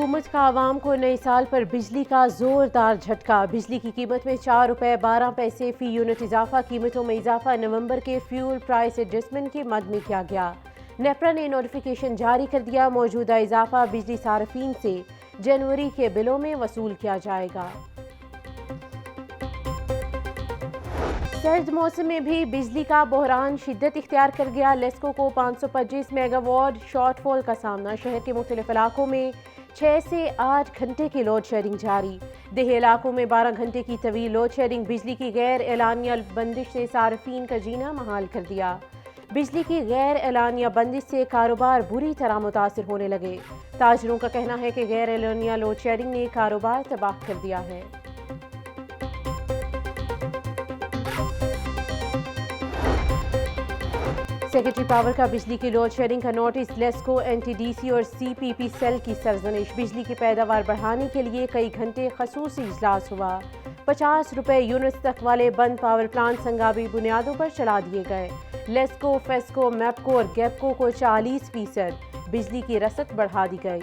حکومت کا عوام کو نئے سال پر بجلی کا زوردار جھٹکا. بجلی کی قیمت میں 4 روپے 12 پیسے فی یونٹ اضافہ. قیمتوں میں اضافہ نومبر کے فیول پرائس ایڈجسٹمنٹ کے مد میں کیا گیا. نیپرا نے نوٹیفیکیشن جاری کر دیا. موجودہ اضافہ بجلی صارفین سے جنوری کے بلوں میں وصول کیا جائے گا. سرد موسم میں بھی بجلی کا بحران شدت اختیار کر گیا. لیسکو کو 525 میگا واٹ شارٹ فال کا سامنا. شہر کے مختلف علاقوں میں 6 سے 8 گھنٹے کی لوڈ شیڈنگ جاری. دیہی علاقوں میں 12 گھنٹے کی طویل لوڈ شیڈنگ. بجلی کی غیر اعلانیہ بندش نے صارفین کا جینا محال کر دیا. بجلی کی غیر اعلانیہ بندش سے کاروبار بری طرح متاثر ہونے لگے. تاجروں کا کہنا ہے کہ غیر اعلانیہ لوڈ شیڈنگ نے کاروبار تباہ کر دیا ہے. سیکرٹری پاور کا بجلی کی لوڈ شیڈنگ کا notice. LESCO N T D C اور سی پی پی سیل کی سرزنش. بجلی کی پیداوار بڑھانے کے لیے کئی گھنٹے خصوصی اجلاس ہوا. 50 روپے یونٹس تک والے بند پاور پلانٹ سنگابی بنیادوں پر چلا دیے گئے. لیسکو، فیسکو، میپکو اور گیپکو کو 40% بجلی کی رسد بڑھا دی گئی.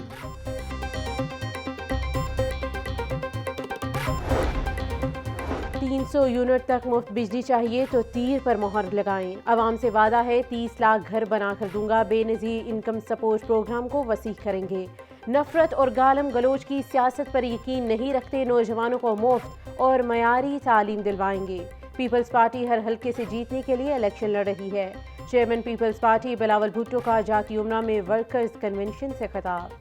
سو یونٹ تک مفت بجلی چاہیے تو تیر پر مہر لگائیں. عوام سے وعدہ ہے 30 لاکھ گھر بنا کر دوں گا. بے نظیر انکم سپورٹ پروگرام کو وسیع کریں گے. نفرت اور گالم گلوچ کی سیاست پر یقین نہیں رکھتے. نوجوانوں کو مفت اور معیاری تعلیم دلوائیں گے. پیپلز پارٹی ہر حلقے سے جیتنے کے لیے الیکشن لڑ رہی ہے. چیئرمین پیپلز پارٹی بلاول بھٹو کا جاتی امنا میں ورکرز کنونشن سے خطاب.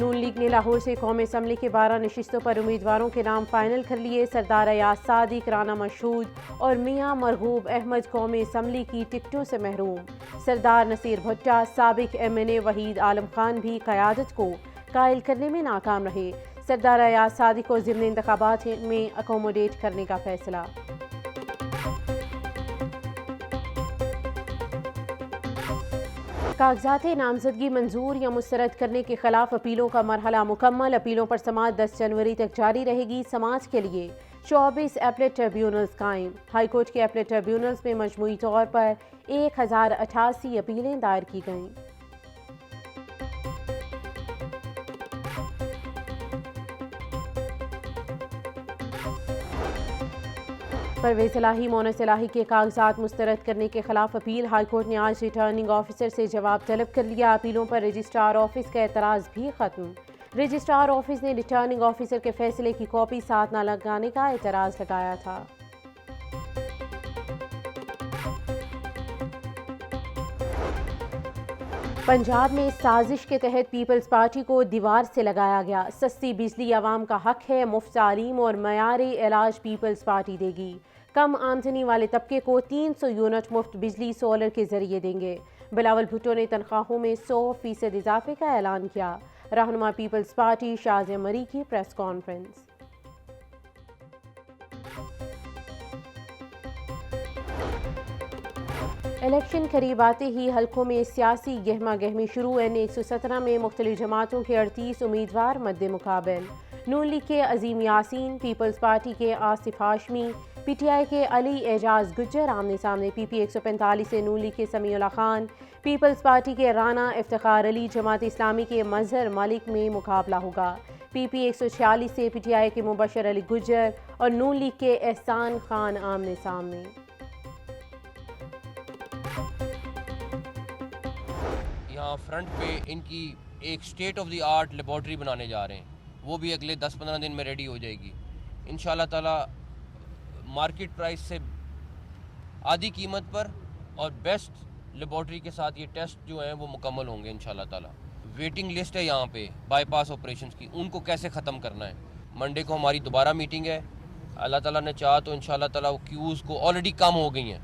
نون لیگ نے لاہور سے قومی اسمبلی کے 12 نشستوں پر امیدواروں کے نام فائنل کر لیے. سردار ایاز صادق، رانا مشہود اور میاں مرغوب احمد قومی اسمبلی کی ٹکٹوں سے محروم. سردار نصیر بھٹہ، سابق ایم این اے وحید عالم خان بھی قیادت کو قائل کرنے میں ناکام رہے. سردار ایاز صادق کو ضمن انتخابات میں اکوموڈیٹ کرنے کا فیصلہ. کاغذات نامزدگی منظور یا مسترد کرنے کے خلاف اپیلوں کا مرحلہ مکمل. اپیلوں پر سماعت 10 جنوری تک جاری رہے گی. سماعت کے لیے 24 اپیلیٹ ٹریبیونلز قائم. ہائی کورٹ کے اپیلیٹ ٹریبیونلز میں مجموعی طور پر 1088 اپیلیں دائر کی گئیں. پرویز الہی، مونس الہی کے کاغذات مسترد کرنے کے خلاف اپیل. ہائی کورٹ نے آج ریٹرننگ آفیسر سے جواب طلب کر لیا. اپیلوں پر رجسٹرار آفس کا اعتراض بھی ختم. رجسٹرار آفس نے ریٹرننگ آفیسر کے فیصلے کی کاپی ساتھ نہ لگانے کا اعتراض لگایا تھا. پنجاب میں سازش کے تحت پیپلز پارٹی کو دیوار سے لگایا گیا. سستی بجلی عوام کا حق ہے. مفت تعلیم اور معیاری علاج پیپلز پارٹی دے گی. کم آمدنی والے طبقے کو 300 یونٹ مفت بجلی سولر کے ذریعے دیں گے. بلاول بھٹو نے تنخواہوں میں 100% اضافے کا اعلان کیا. رہنما پیپلز پارٹی شازیہ مری کی پریس کانفرنس. الیکشن قریب آتے ہی حلقوں میں سیاسی گہما گہمی شروع. N117 میں مختلف جماعتوں کے 38 امیدوار مد مقابل. نون لیگ کے عظیم یاسین، پیپلز پارٹی کے Asif Hashmi, P T I کے علی اعجاز گجر آمنے سامنے. پی پی 145 سے نون لیگ کے سمیع اللہ خان، پیپلز پارٹی کے رانا افتخار علی، جماعت اسلامی کے مظہر ملک میں مقابلہ ہوگا. پی پی 146 سے پی ٹی آئی کے مبشر علی گجر اور نون لیگ کے احسان خان آمنے سامنے. یہاں فرنٹ پہ ان کی ایک state of the art laboratory بنانے جا رہے ہیں. وہ بھی اگلے 10-15 دن میں ریڈی ہو جائے گی انشاءاللہ تعالی. مارکیٹ پرائس سے آدھی قیمت پر اور بیسٹ لیبارٹری کے ساتھ یہ ٹیسٹ جو ہیں وہ مکمل ہوں گے انشاءاللہ تعالی. ویٹنگ لسٹ ہے یہاں پہ بائی پاس آپریشنز کی، ان کو کیسے ختم کرنا ہے. منڈے کو ہماری دوبارہ میٹنگ ہے. اللہ تعالیٰ نے چاہا تو انشاءاللہ تعالیٰ وہ کیوز کو آلریڈی کم ہو گئی ہیں.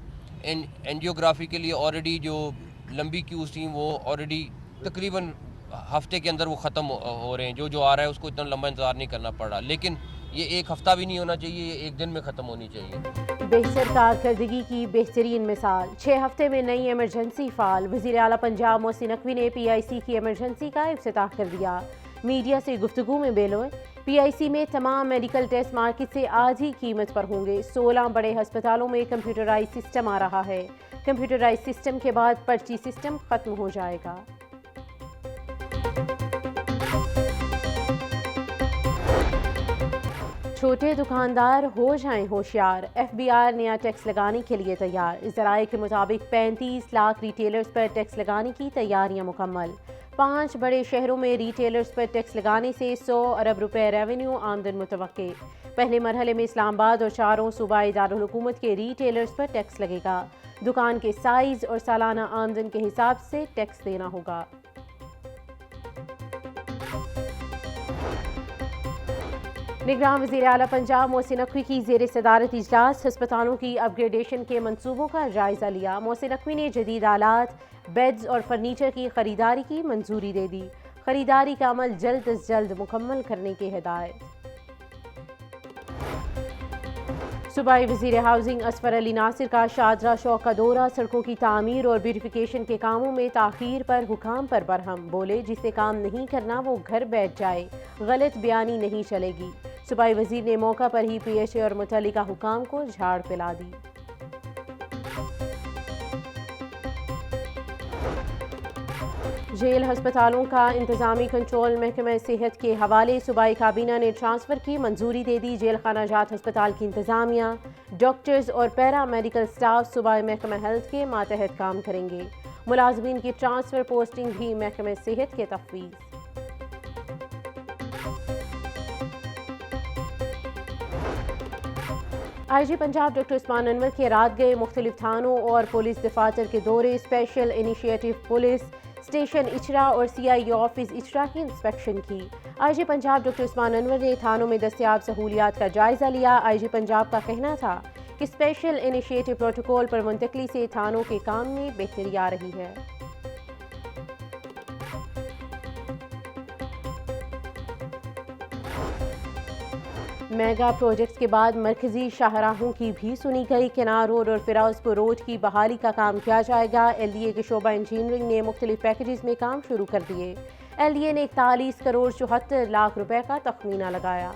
اینجیوگرافی کے لیے آلریڈی جو لمبی کیوز تھیں وہ آلریڈی تقریباً ہفتے کے اندر وہ ختم ہو رہے ہیں. جو آ رہا ہے اس کو اتنا لمبا انتظار نہیں کرنا پڑ رہا. لیکن یہ ایک ہفتہ بھی نہیں ہونا چاہیے، یہ ایک دن میں ختم ہونی چاہیے. بہتر کارکردگی کی بہترین مثال. 6 ہفتے میں نئی ایمرجنسی فعال. وزیر اعلیٰ پنجاب محسن نقوی نے پی آئی سی کی ایمرجنسی کا افتتاح کر دیا. میڈیا سے گفتگو میں بیلوئے. پی آئی سی میں تمام میڈیکل ٹیسٹ مارکیٹ سے آدھی قیمت پر ہوں گے. 16 بڑے ہسپتالوں میں کمپیوٹرائز سسٹم آ رہا ہے. کمپیوٹرائز سسٹم کے بعد پرچی سسٹم ختم ہو جائے گا۔ چھوٹے دکاندار ہو جائیں ہوشیار، ایف بی آر نیا ٹیکس لگانے کے لیے تیار۔ ذرائع کے مطابق 35 لاکھ ریٹیلرز پر ٹیکس لگانے کی تیاریاں مکمل۔ 5 بڑے شہروں میں ریٹیلرز پر ٹیکس لگانے سے 100 ارب روپے ریونیو آمدن متوقع۔ پہلے مرحلے میں اسلام آباد اور چاروں صوبائی دارالحکومت کے ریٹیلرز پر ٹیکس لگے گا۔ دکان کے سائز اور سالانہ آمدن کے حساب سے ٹیکس دینا ہوگا۔ نگراں وزیر اعلیٰ پنجاب محسن نقوی کی زیر صدارت اجلاس ہسپتالوں کی اپ گریڈیشن کے منصوبوں کا جائزہ لیا۔ محسن نقوی نے جدید آلات، بیڈز اور فرنیچر کی خریداری کی منظوری دے دی۔ خریداری کا عمل جلد از جلد مکمل کرنے کی ہدایت۔ صوبائی وزیر ہاؤسنگ اسفر علی ناصر کا شاہدرہ شوق کا دورہ، سڑکوں کی تعمیر اور بیوٹیفیکیشن کے کاموں میں تاخیر پر حکام پر برہم، بولے جسے کام نہیں کرنا وہ گھر بیٹھ جائے، غلط بیانی نہیں چلے گی۔ صوبائی وزیر نے موقع پر ہی پی ایچ اے اور متعلقہ حکام کو جھاڑ پلا دی۔ جیل ہسپتالوں کا انتظامی کنٹرول محکمہ صحت کے حوالے، صوبائی کابینہ نے ٹرانسفر کی منظوری دے دی۔ جیل خانہ جات ہسپتال کی انتظامیہ، ڈاکٹرز اور پیرا میڈیکل سٹاف صوبائی محکمہ ہیلتھ کے ماتحت کام کریں گے۔ ملازمین کی ٹرانسفر پوسٹنگ بھی محکمہ صحت کے تفویض۔ آئی جی پنجاب ڈاکٹر عثمان انور کے رات گئے مختلف تھانوں اور پولیس دفاتر کے دورے، اسپیشل انیشیٹو پولیس اسٹیشن اچرا اور سی آئی آفس اچرا کی انسپیکشن کی۔ آئی جی پنجاب ڈاکٹر عثمان انور نے تھانوں میں دستیاب سہولیات کا جائزہ لیا۔ آئی جی پنجاب کا کہنا تھا کہ اسپیشل انیشیٹو پروٹوکول پر منتقلی سے تھانوں کے کام میں بہتری آ رہی ہے۔ میگا پروجیکٹس کے بعد مرکزی شاہراہوں کی بھی سنی گئی۔ کنار روڈ اور فیروز پور روڈ کی بحالی کا کام کیا جائے گا۔ ایل ڈی اے کے شعبہ انجینئرنگ نے مختلف پیکیجز میں کام شروع کر دیے۔ ایل ڈی اے نے 41 کروڑ 74 لاکھ روپے کا تخمینہ لگایا۔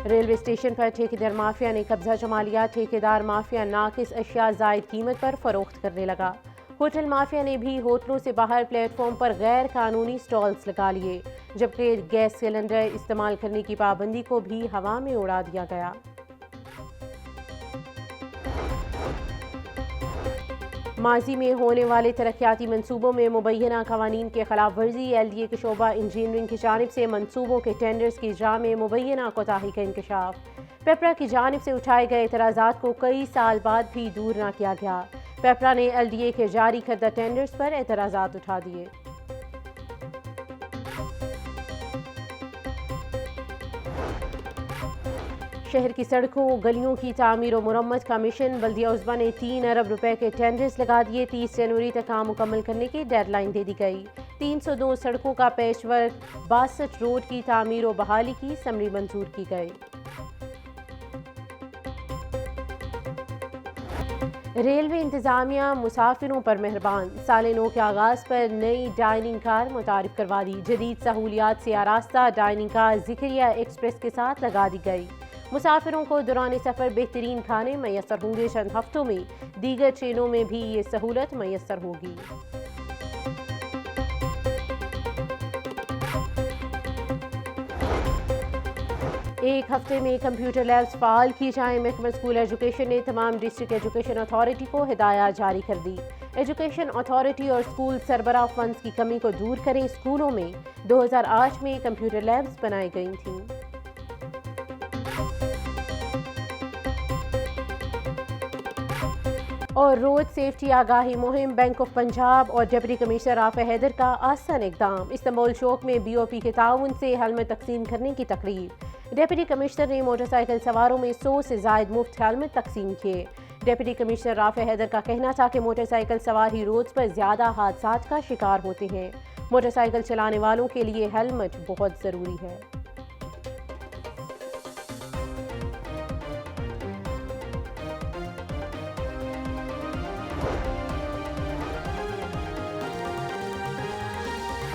ریلوے اسٹیشن پر ٹھیکیدار مافیا نے قبضہ جما لیا۔ ٹھیکیدار مافیا ناقص اشیاء زائد قیمت پر فروخت کرنے لگا۔ ہوٹل مافیا نے بھی ہوٹلوں سے باہر پلیٹ فارم پر غیر قانونی سٹالز لگا لیے، جبکہ گیس سلنڈر استعمال کرنے کی پابندی کو بھی ہوا میں اڑا دیا گیا۔ ماضی میں ہونے والے ترقیاتی منصوبوں میں مبینہ قوانین کے خلاف ورزی، ایل ڈی اے کے شعبہ انجینئرنگ کی جانب سے منصوبوں کے ٹینڈرز کی اجراء میں مبینہ کوتاہی کا انکشاف۔ پیپرا کی جانب سے اٹھائے گئے اعتراضات کو کئی سال بعد بھی دور نہ کیا گیا۔ پیپرا نے ایل ڈی اے کے جاری کردہ ٹینڈرز پر اعتراضات اٹھا دیے۔ شہر کی سڑکوں گلیوں کی تعمیر و مرمت کا مشن، بلدیہ عظمیٰ نے 3 ارب روپے کے ٹینڈرز لگا دیے۔ 30 جنوری تک کام مکمل کرنے کی ڈیڈ لائن دے دی گئی۔ 302 سڑکوں کا پیچ ورک، 62 روڈ کی تعمیر و بحالی کی سمری منظور کی گئی۔ ریلوے انتظامیہ مسافروں پر مہربان، سال نو کے آغاز پر نئی ڈائننگ کار متعارف کروا دی۔ جدید سہولیات سے آراستہ ڈائننگ کار ذکریہ ایکسپریس کے ساتھ لگا دی گئی۔ مسافروں کو دوران سفر بہترین کھانے میسر ہوں گے۔ چند ہفتوں میں دیگر ٹرینوں میں بھی یہ سہولت میسر ہوگی۔ ایک ہفتے میں کمپیوٹر لیبز فعال کی جائیں، محکمہ اسکول ایجوکیشن نے تمام ڈسٹرکٹ ایجوکیشن اتھارٹی کو ہدایات جاری کر دی۔ ایجوکیشن اتھارٹی اور اسکول سربراہ فنڈز کی کمی کو دور کریں۔ اسکولوں میں 2008 میں کمپیوٹر لیبز بنائی گئی تھیں۔ اور روڈ سیفٹی آگاہی مہم، بینک آف پنجاب اور ڈپٹی کمشنر رافع حیدر کا آسن اقدام۔ استنبول چوک میں بی او پی کے تعاون سے ہیلمٹ تقسیم کرنے کی تقریب۔ ڈپٹی کمشنر نے موٹر سائیکل سواروں میں 100 سے زائد مفت ہیلمٹ تقسیم کیے۔ ڈپٹی کمشنر رافع حیدر کا کہنا تھا کہ موٹر سائیکل سوار ہی روڈز پر زیادہ حادثات کا شکار ہوتے ہیں۔ موٹر سائیکل چلانے والوں کے لیے ہیلمٹ بہت ضروری ہے۔